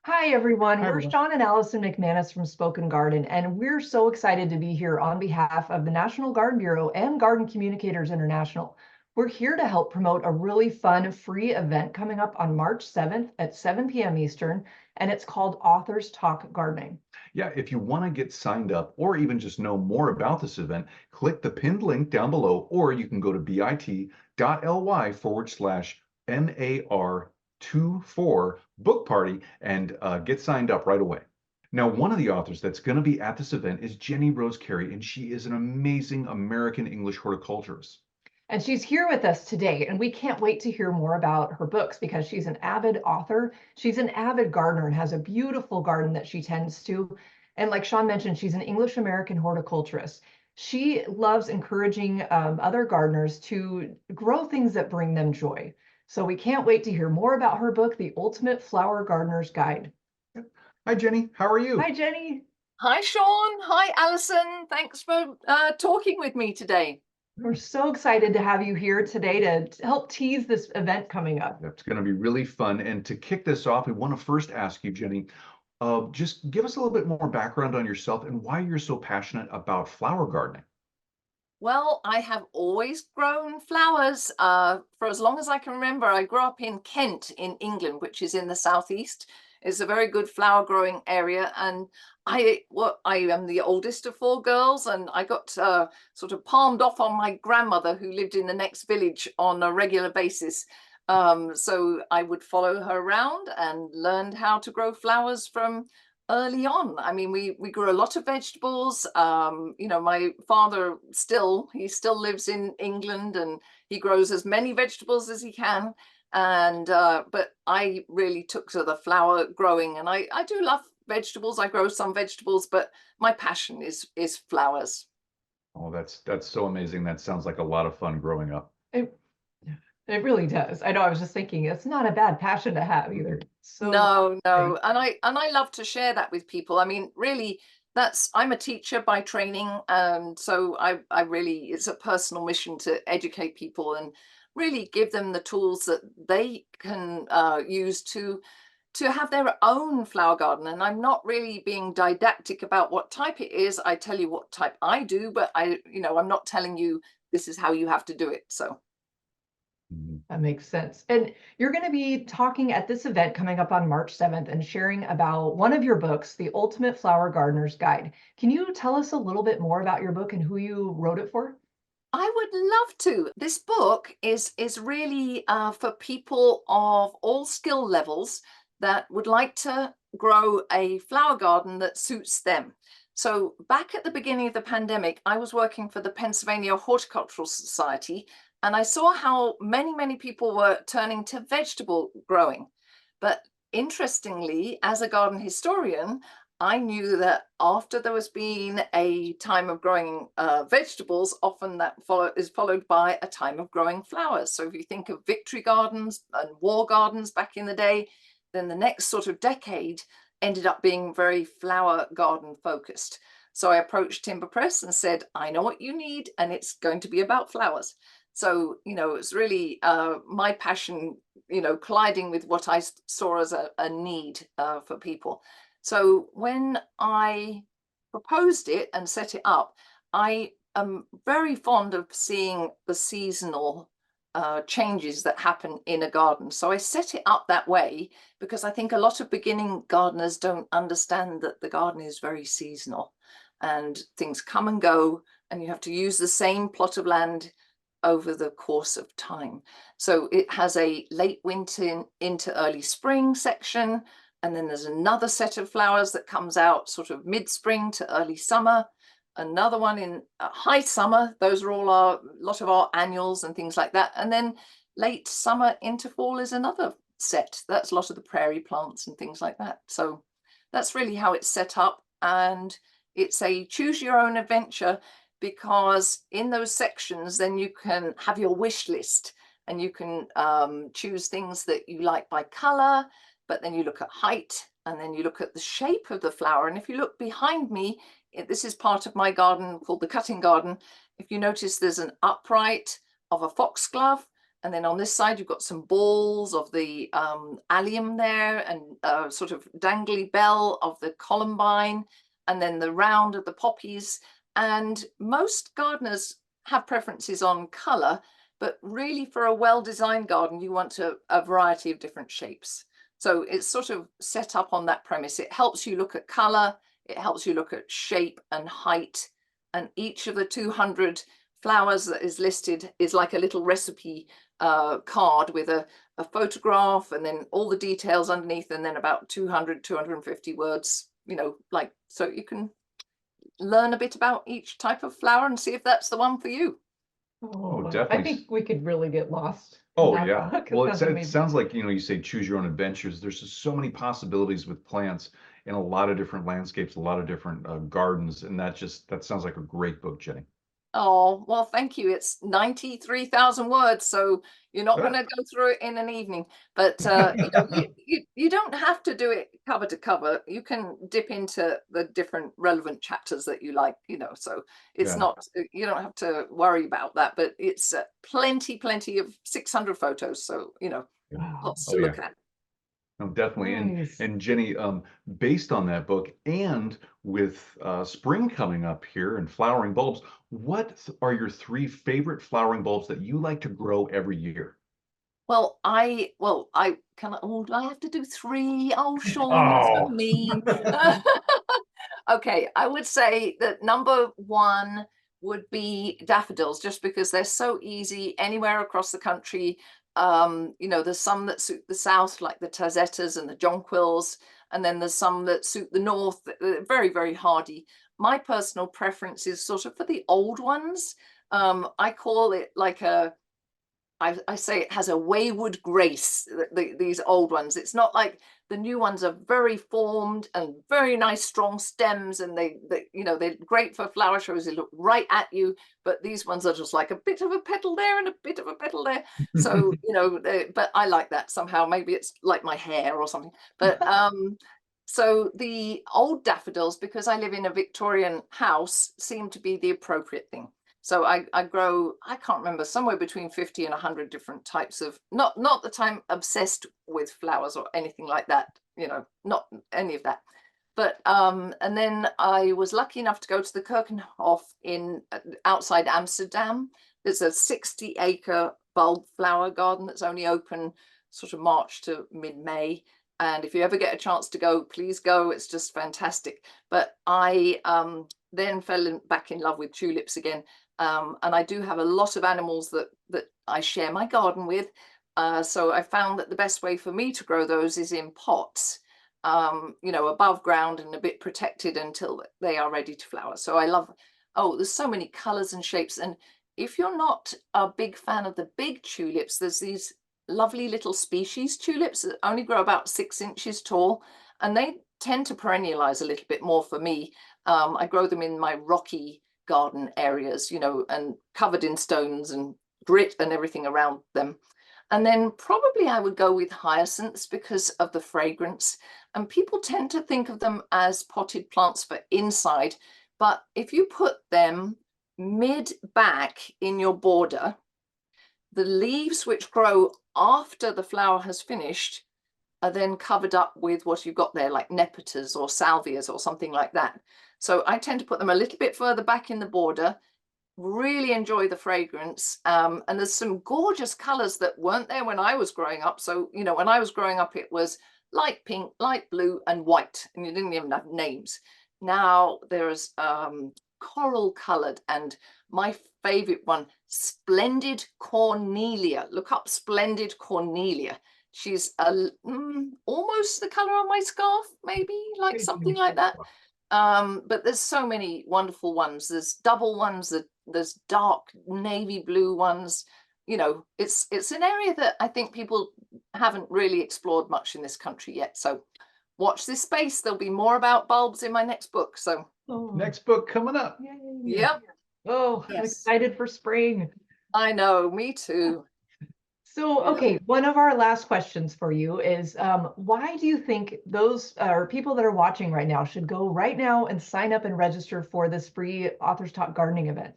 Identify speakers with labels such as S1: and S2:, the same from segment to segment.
S1: Hi, everyone.
S2: Hi,
S1: We're
S2: everyone.
S1: Sean and Allison McManus from Spoken Garden, and we're so excited to be here on behalf of the National Garden Bureau and Garden Communicators International. We're here to help promote a really fun, free event coming up on March 7th at 7 p.m. Eastern, and it's called Authors Talk Gardening.
S2: Yeah, if you want to get signed up or even just know more about this event, click the pinned link down below, or you can go to bit.ly/NAR24 book party and get signed up right away. Now, one of the authors that's going to be at this event is Jenny Rose Carey, and she is an amazing American English horticulturist.
S1: And she's here with us today, and we can't wait to hear more about her books because she's an avid author. She's an avid gardener and has a beautiful garden that she tends to. And like Sean mentioned, she's an English American horticulturist. She loves encouraging other gardeners to grow things that bring them joy. So we can't wait to hear more about her book, The Ultimate Flower Gardener's Guide.
S2: Hi, Jenny. How are
S1: Hi,
S2: you?
S1: Jenny.
S3: Hi, Sean. Hi, Alison. Thanks for talking with me today.
S1: We're so excited to have you here today to help tease this event coming up.
S2: It's going to be really fun. And to kick this off, we want to first ask you, Jenny, just give us a little bit more background on yourself and why you're so passionate about flower gardening.
S3: Well, I have always grown flowers for as long as I can remember. I grew up in Kent in England, which is in the southeast. It's a very good flower growing area. And I am the oldest of four girls, and I got sort of palmed off on my grandmother who lived in the next village on a regular basis. So I would follow her around and learned how to grow flowers from early on. I mean, we grew a lot of vegetables. My father he still lives in England, and he grows as many vegetables as he can. And but I really took to the flower growing, and I do love vegetables. I grow some vegetables, but my passion is flowers.
S2: Oh, that's so amazing. That sounds like a lot of fun growing up.
S1: It, it really does. I know, I was just thinking it's not a bad passion to have either. So
S3: No,
S1: great.
S3: no. And I love to share that with people. I mean, really, I'm a teacher by training, and so I really, it's a personal mission to educate people and really give them the tools that they can use to have their own flower garden. And I'm not really being didactic about what type it is. I tell you what type I do, but I'm not telling you this is how you have to do it. So
S2: Mhm.
S1: That makes sense. And you're going to be talking at this event coming up on March 7th and sharing about one of your books, The Ultimate Flower Gardener's Guide. Can you tell us a little bit more about your book and who you wrote it for?
S3: I would love to. This book is really for people of all skill levels that would like to grow a flower garden that suits them. So back at the beginning of the pandemic, I was working for the Pennsylvania Horticultural Society, and I saw how many people were turning to vegetable growing. But interestingly, as a garden historian, I knew that after there was been a time of growing vegetables, often that is followed by a time of growing flowers. So if you think of victory gardens and war gardens back in the day, then the next sort of decade ended up being very flower garden focused. So I approached Timber Press and said, I know what you need, and it's going to be about flowers. So, it's really my passion, colliding with what I saw as a need for people. So when I proposed it and set it up, I am very fond of seeing the seasonal changes that happen in a garden. So I set it up that way because I think a lot of beginning gardeners don't understand that the garden is very seasonal and things come and go, and you have to use the same plot of land over the course of time. So it has a late winter into early spring section, and then there's another set of flowers that comes out sort of mid-spring to early summer, another one in high summer. Those are all a lot of our annuals and things like that. And then late summer into fall is another set. That's a lot of the prairie plants and things like that. So that's really how it's set up. And it's a choose your own adventure, because in those sections, then you can have your wish list, and you can choose things that you like by color, but then you look at height, and then you look at the shape of the flower. And if you look behind me, this is part of my garden called the cutting garden. If you notice, there's an upright of a foxglove, And then on this side, you've got some balls of the allium there, and sort of dangly bell of the columbine, and then the round of the poppies. And most gardeners have preferences on color, but really for a well-designed garden, you want a variety of different shapes. So it's sort of set up on that premise. It helps you look at color, it helps you look at shape and height, and each of the 200 flowers that is listed is like a little recipe card with a photograph, and then all the details underneath, and then about 250 words, you know, like, so you can learn a bit about each type of flower and see if that's the one for you.
S1: Oh,
S2: definitely.
S1: I think we could really get lost.
S2: Oh, yeah. Well,
S1: That's
S2: it
S1: amazing.
S2: sounds like, you know, you say choose your own adventures. There's just so many possibilities with plants in a lot of different landscapes, a lot of different gardens. And that sounds like a great book, Jenny.
S3: Oh, well, thank you. It's 93,000 words, so you're not going to go through it in an evening. But you know, you don't have to do it cover to cover. You can dip into the different relevant chapters that you like, you know, so it's not, you don't have to worry about that. But it's plenty of 600 photos, so, you know, lots to look at.
S2: No, definitely.
S1: Nice.
S2: And Jenny, based on that book, and with spring coming up here and flowering bulbs, what are your 3 favorite flowering bulbs that you like to grow every year?
S3: Well, I can. Oh, do I have to do 3? Oh, Sean, you're so mean. Okay, I would say that number 1 would be daffodils, just because they're so easy anywhere across the country. You know, there's some that suit the south, like the tazettas and the jonquils, and then there's some that suit the north. They're very, very hardy. My personal preference is sort of for the old ones. I call it like I say it has a wayward grace, these old ones. It's not like the new ones are very formed and very nice strong stems, and they you know, they're great for flower shows. They look right at you, but these ones are just like a bit of a petal there and a bit of a petal there. So you know, but I like that somehow. Maybe it's like my hair or something. But so the old daffodils, because I live in a Victorian house, seem to be the appropriate thing. So I grow, I can't remember, somewhere between 50 and 100 different types of, not that I'm obsessed with flowers or anything like that, you know, not any of that. But and then I was lucky enough to go to the Keukenhof in outside Amsterdam. There's a 60-acre bulb flower garden that's only open sort of March to mid-May. And if you ever get a chance to go, please go. It's just fantastic. But I then fell back in love with tulips again. And I do have a lot of animals that I share my garden with. So I found that the best way for me to grow those is in pots, you know, above ground and a bit protected until they are ready to flower. So I love, oh, there's so many colors and shapes. And if you're not a big fan of the big tulips, there's these lovely little species tulips that only grow about 6 inches tall, and they tend to perennialize a little bit more for me. I grow them in my rocky garden areas, you know, and covered in stones and grit and everything around them. And then probably I would go with hyacinths because of the fragrance. And people tend to think of them as potted plants for inside, but if you put them mid back in your border, the leaves which grow after the flower has finished are then covered up with what you've got there, like nepetas or salvias or something like that. So I tend to put them a little bit further back in the border, really enjoy the fragrance. And there's some gorgeous colors that weren't there when I was growing up. So, you know, when I was growing up, it was light pink, light blue, and white, and you didn't even have names. Now there's coral colored, and my favorite one, splendid cornelia. Look up splendid cornelia. She's almost the color on my scarf, maybe, like something like that. But there's so many wonderful ones. There's double ones, there's dark navy blue ones. You know, it's an area that I think people haven't really explored much in this country yet. So watch this space. There'll be more about bulbs in my next book. So
S2: next book coming up.
S1: Yay.
S3: Yep.
S1: Oh, yes. I'm excited for spring.
S3: I know, me too.
S1: So, okay, one of our last questions for you is, why do you think those or people that are watching right now should go right now and sign up and register for this free Authors Talk gardening event?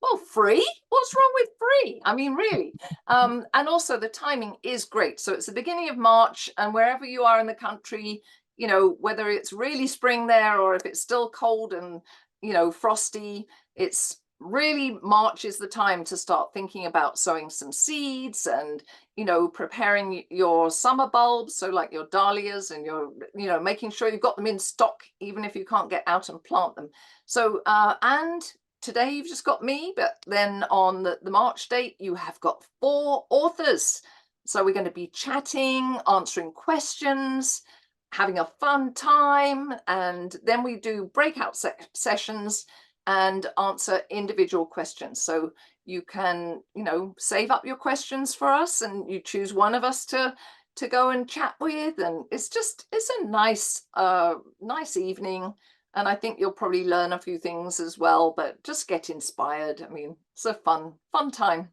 S3: Well, free? What's wrong with free? I mean, really. And also the timing is great. So it's the beginning of March, and wherever you are in the country, you know, whether it's really spring there or if it's still cold and, you know, frosty, it's really March is the time to start thinking about sowing some seeds and, you know, preparing your summer bulbs. So like your dahlias and your, you know, making sure you've got them in stock, even if you can't get out and plant them. So, and today you've just got me, but then on the March date, you have got 4 authors. So we're going to be chatting, answering questions, having a fun time, and then we do breakout sessions and answer individual questions. So you can, you know, save up your questions for us, and you choose one of us to go and chat with, and it's a nice nice evening. And I think you'll probably learn a few things as well, but just get inspired. I mean, it's a fun time.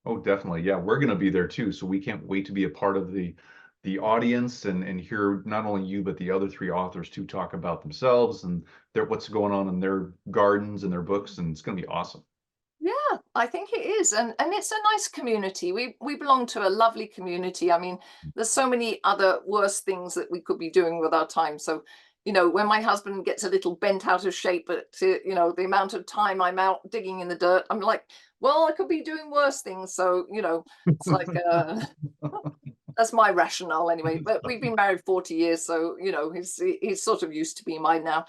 S2: Oh, definitely. Yeah, we're going to be there too. So we can't wait to be a part of the audience and hear not only you, but the other 3 authors to talk about themselves and what's going on in their gardens and their books. And it's going to be awesome.
S3: Yeah, I think it is. And it's a nice community. We belong to a lovely community. I mean, there's so many other worse things that we could be doing with our time. So, you know, when my husband gets a little bent out of shape at, you know, the amount of time I'm out digging in the dirt, I'm like, well, I could be doing worse things. So, you know, it's like, that's my rationale anyway. But we've been married 40 years. So, you know, he's sort of used to being mine now.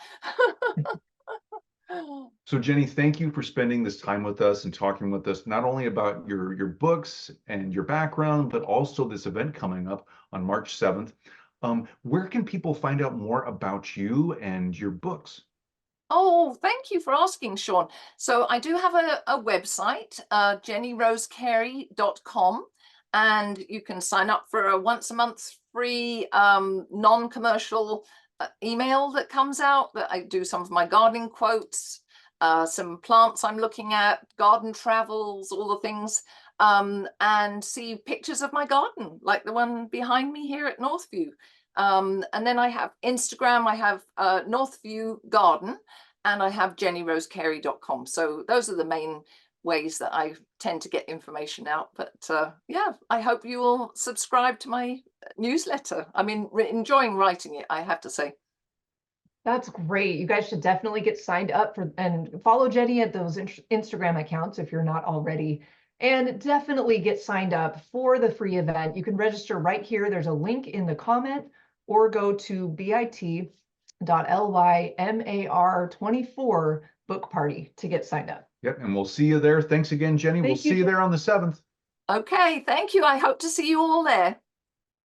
S2: So Jenny, thank you for spending this time with us and talking with us, not only about your books and your background, but also this event coming up on March 7th. Where can people find out more about you and your books?
S3: Oh, thank you for asking, Sean. So I do have a website, jennyrosecarey.com, and you can sign up for a once a month free non-commercial email that comes out, that I do some of my gardening quotes, some plants I'm looking at, garden travels, all the things, and see pictures of my garden, like the one behind me here at Northview. And then I have Instagram, I have Northview Garden, and I have jennyrosecarey.com. So those are the main ways that I tend to get information out. But yeah, I hope you will subscribe to my newsletter. I mean, enjoying writing it, I have to say.
S1: That's great. You guys should definitely get signed up for and follow Jenny at those Instagram accounts if you're not already. And definitely get signed up for the free event. You can register right here. There's a link in the comment, or go to bit.ly/MAR24 book party to get signed up.
S2: Yep, and we'll see you there. Thanks again, Jenny. We'll see you there on the 7th.
S3: Okay, thank you. I hope to see you all there.